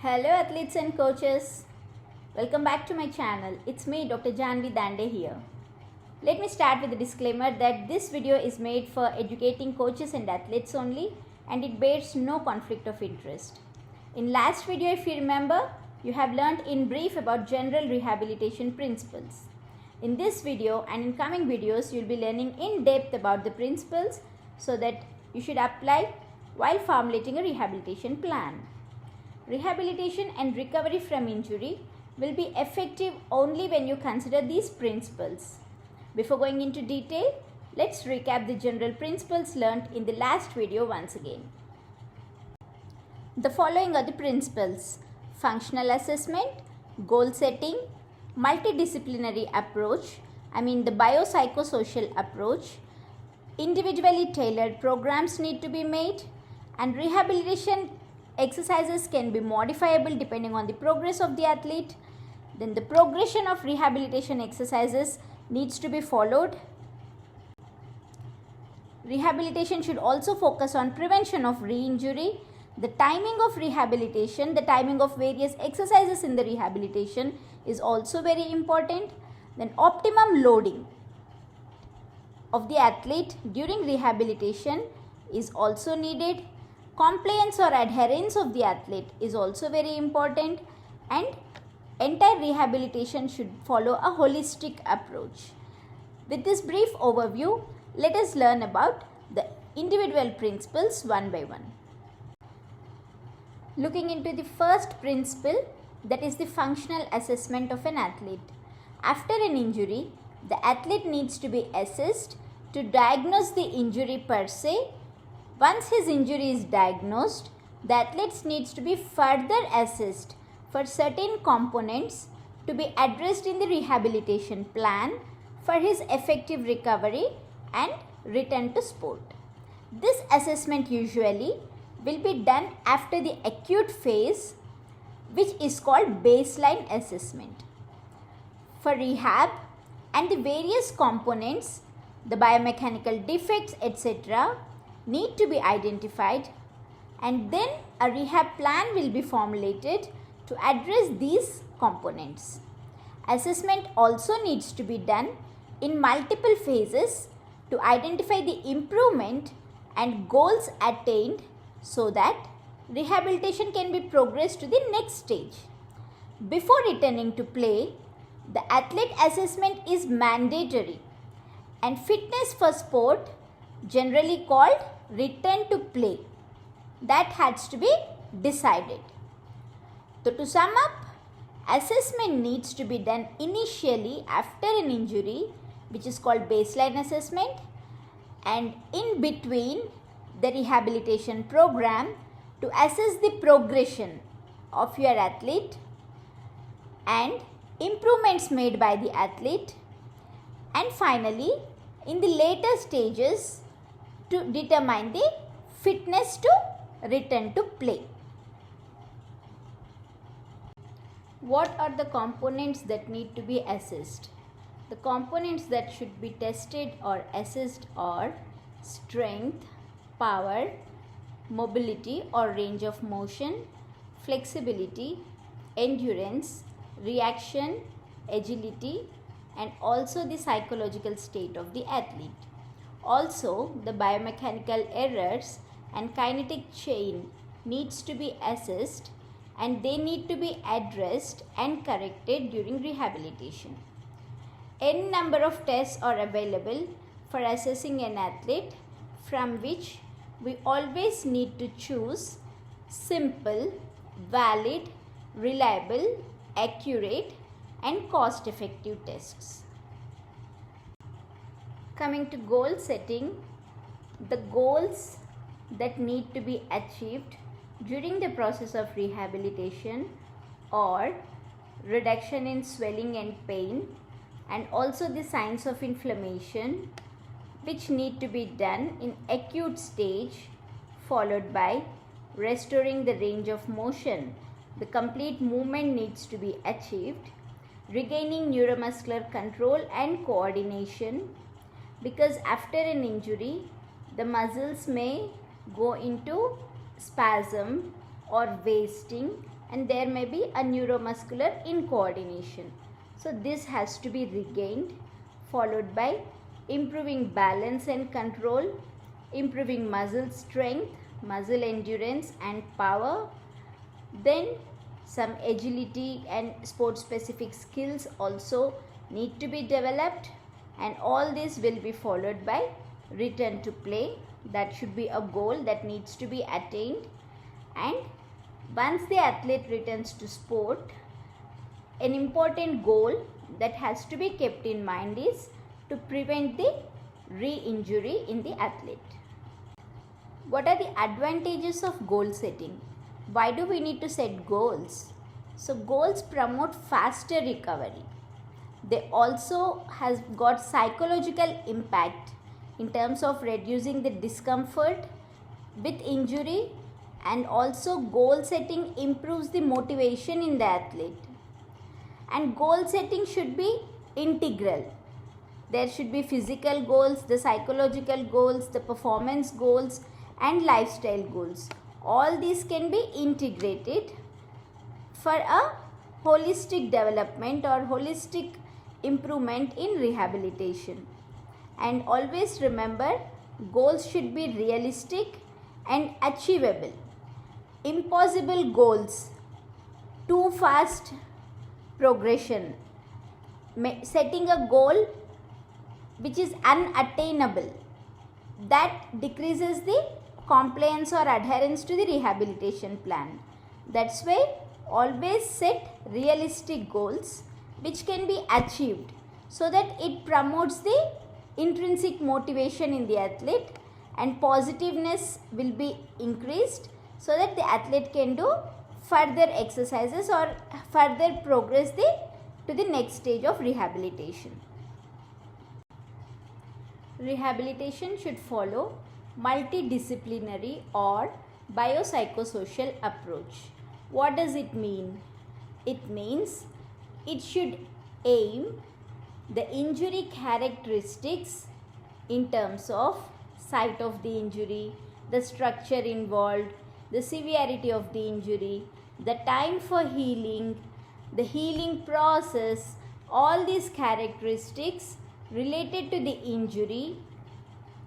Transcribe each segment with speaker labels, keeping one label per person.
Speaker 1: Hello athletes and coaches. Welcome back to my channel. It's me Dr. Janvi Dande here. Let me start with a disclaimer that this video is made for educating coaches and athletes only and it bears no conflict of interest. In last video, if you remember, you have learned in brief about general rehabilitation principles. In this video and in coming videos, you'll be learning in depth about the principles so that you should apply while formulating a rehabilitation plan. Rehabilitation and recovery from injury will be effective only when you consider these principles. Before going into detail, let's recap the general principles learned in the last video once again. The following are the principles: functional assessment, goal setting, multidisciplinary approach, the biopsychosocial approach, individually tailored programs need to be made, and rehabilitation exercises can be modifiable depending on the progress of the athlete. Then the progression of rehabilitation exercises needs to be followed. Rehabilitation should also focus on prevention of re-injury. The timing of rehabilitation, the timing of various exercises in the rehabilitation is also very important. Then optimum loading of the athlete during rehabilitation is also needed. Compliance or adherence of the athlete is also very important, and entire rehabilitation should follow a holistic approach. With this brief overview, let us learn about the individual principles one by one. Looking into the first principle, that is the functional assessment of an athlete. After an injury, the athlete needs to be assessed to diagnose the injury per se. Once his injury is diagnosed, the athlete needs to be further assessed for certain components to be addressed in the rehabilitation plan for his effective recovery and return to sport. This assessment usually will be done after the acute phase, which is called baseline assessment. For rehab and the various components, the biomechanical defects, etc., need to be identified, and then a rehab plan will be formulated to address these components. Assessment also needs to be done in multiple phases to identify the improvement and goals attained so that rehabilitation can be progressed to the next stage. Before returning to play, the athlete assessment is mandatory, and fitness for sport, generally called return to play, that has to be decided. So to sum up, assessment needs to be done initially after an injury, which is called baseline assessment, and in between the rehabilitation program to assess the progression of your athlete and improvements made by the athlete, and finally in the later stages to determine the fitness to return to play. What are the components that need to be assessed? The components that should be tested or assessed are strength, power, mobility or range of motion, flexibility, endurance, reaction, agility, and also the psychological state of the athlete. Also, the biomechanical errors and kinetic chain needs to be assessed, and they need to be addressed and corrected during rehabilitation. N number of tests are available for assessing an athlete, from which we always need to choose simple, valid, reliable, accurate, and cost-effective tests. Coming to goal setting, the goals that need to be achieved during the process of rehabilitation are reduction in swelling and pain, and also the signs of inflammation, which need to be done in acute stage, followed by restoring the range of motion. The complete movement needs to be achieved, regaining neuromuscular control and coordination, because after an injury the muscles may go into spasm or wasting and there may be a neuromuscular incoordination. So this has to be regained, followed by improving balance and control, improving muscle strength, muscle endurance and power. Then some agility and sport specific skills also need to be developed, and all this will be followed by return to play. That should be a goal that needs to be attained. And once the athlete returns to sport, an important goal that has to be kept in mind is to prevent the re-injury in the athlete. What are the advantages of goal setting? Why do we need to set goals? So goals promote faster recovery. They also has got psychological impact in terms of reducing the discomfort with injury, and also goal setting improves the motivation in the athlete. And goal setting should be integral. There should be physical goals, the psychological goals, the performance goals and lifestyle goals. All these can be integrated for a holistic development or holistic improvement in rehabilitation. And always remember, goals should be realistic and achievable. Impossible goals, too fast progression, setting a goal which is unattainable, that decreases the compliance or adherence to the rehabilitation plan. That's why always set realistic goals which can be achieved, so that it promotes the intrinsic motivation in the athlete, and positiveness will be increased, so that the athlete can do further exercises or further progress to the next stage of rehabilitation. Rehabilitation should follow multidisciplinary or biopsychosocial approach. What does it mean? It means it should aim the injury characteristics in terms of site of the injury, the structure involved, the severity of the injury, the time for healing, the healing process. All these characteristics related to the injury,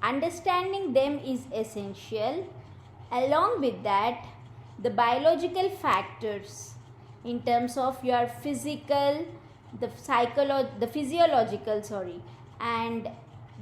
Speaker 1: understanding them is essential. Along with that, the biological factors in terms of your physical, the physiological and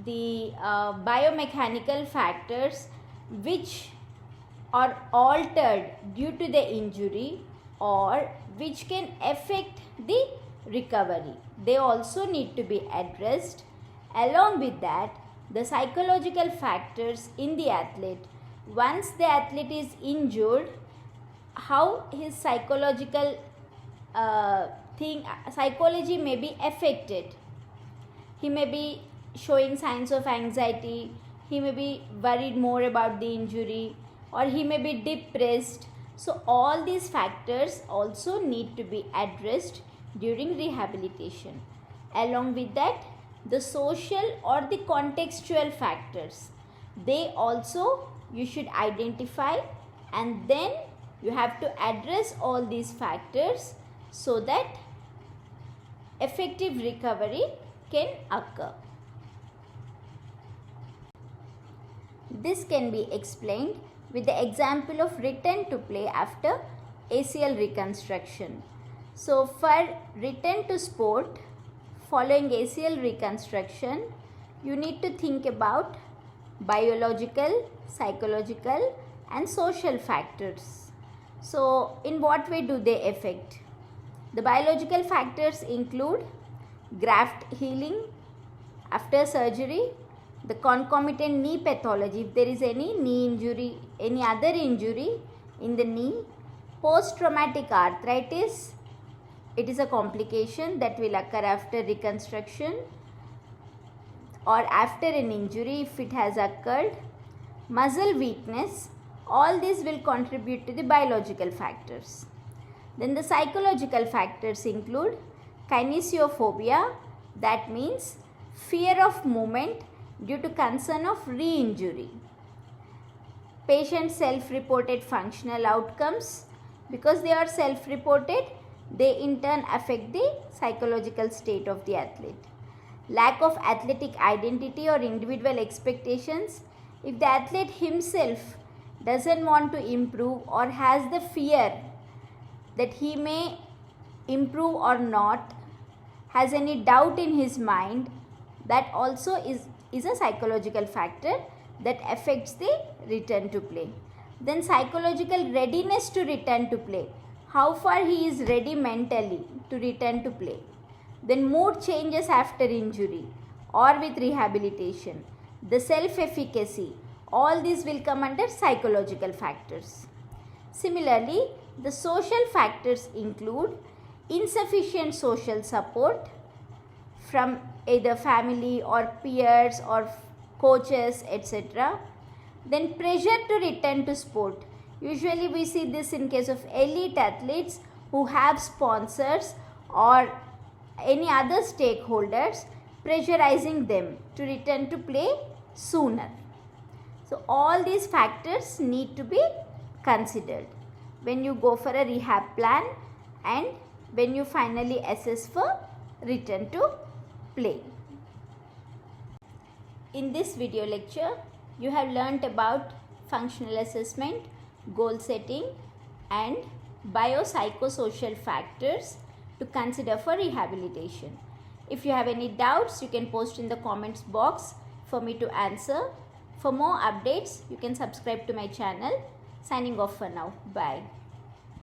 Speaker 1: the biomechanical factors which are altered due to the injury or which can affect the recovery, they also need to be addressed. Along with that, the psychological factors in the athlete. Once the athlete is injured, how his psychological psychology may be affected. He may be showing signs of anxiety, he may be worried more about the injury, or he may be depressed. So all these factors also need to be addressed during rehabilitation. Along with that, the social or the contextual factors, they also you should identify, and then you have to address all these factors so that effective recovery can occur. This can be explained with the example of return to play after ACL reconstruction. So for return to sport following ACL reconstruction, you need to think about biological, psychological and social factors. So in what way do they affect? The biological factors include graft healing after surgery, the concomitant knee pathology, if there is any knee injury, any other injury in the knee, post-traumatic arthritis, it is a complication that will occur after reconstruction or after an injury if it has occurred, muscle weakness, all these will contribute to the biological factors. Then the psychological factors include kinesiophobia, that means fear of movement due to concern of re-injury. Patient self-reported functional outcomes, Because they are self-reported, they in turn affect the psychological state of the athlete. Lack of athletic identity or individual expectations. If the athlete himself doesn't want to improve or has the fear that he may improve or not, has any doubt in his mind, that also is a psychological factor that affects the return to play. Then psychological readiness to return to play. How far he is ready mentally to return to play. Then mood changes after injury or with rehabilitation. The self-efficacy. All these will come under psychological factors. Similarly, the social factors include insufficient social support from either family or peers or coaches, etc. Then pressure to return to sport. Usually we see this in case of elite athletes who have sponsors or any other stakeholders pressurizing them to return to play sooner. So all these factors need to be considered when you go for a rehab plan and when you finally assess for return to play. In this video lecture, you have learnt about functional assessment, goal setting and biopsychosocial factors to consider for rehabilitation. If you have any doubts, you can post in the comments box for me to answer. For more updates, you can subscribe to my channel. Signing off for now. Bye.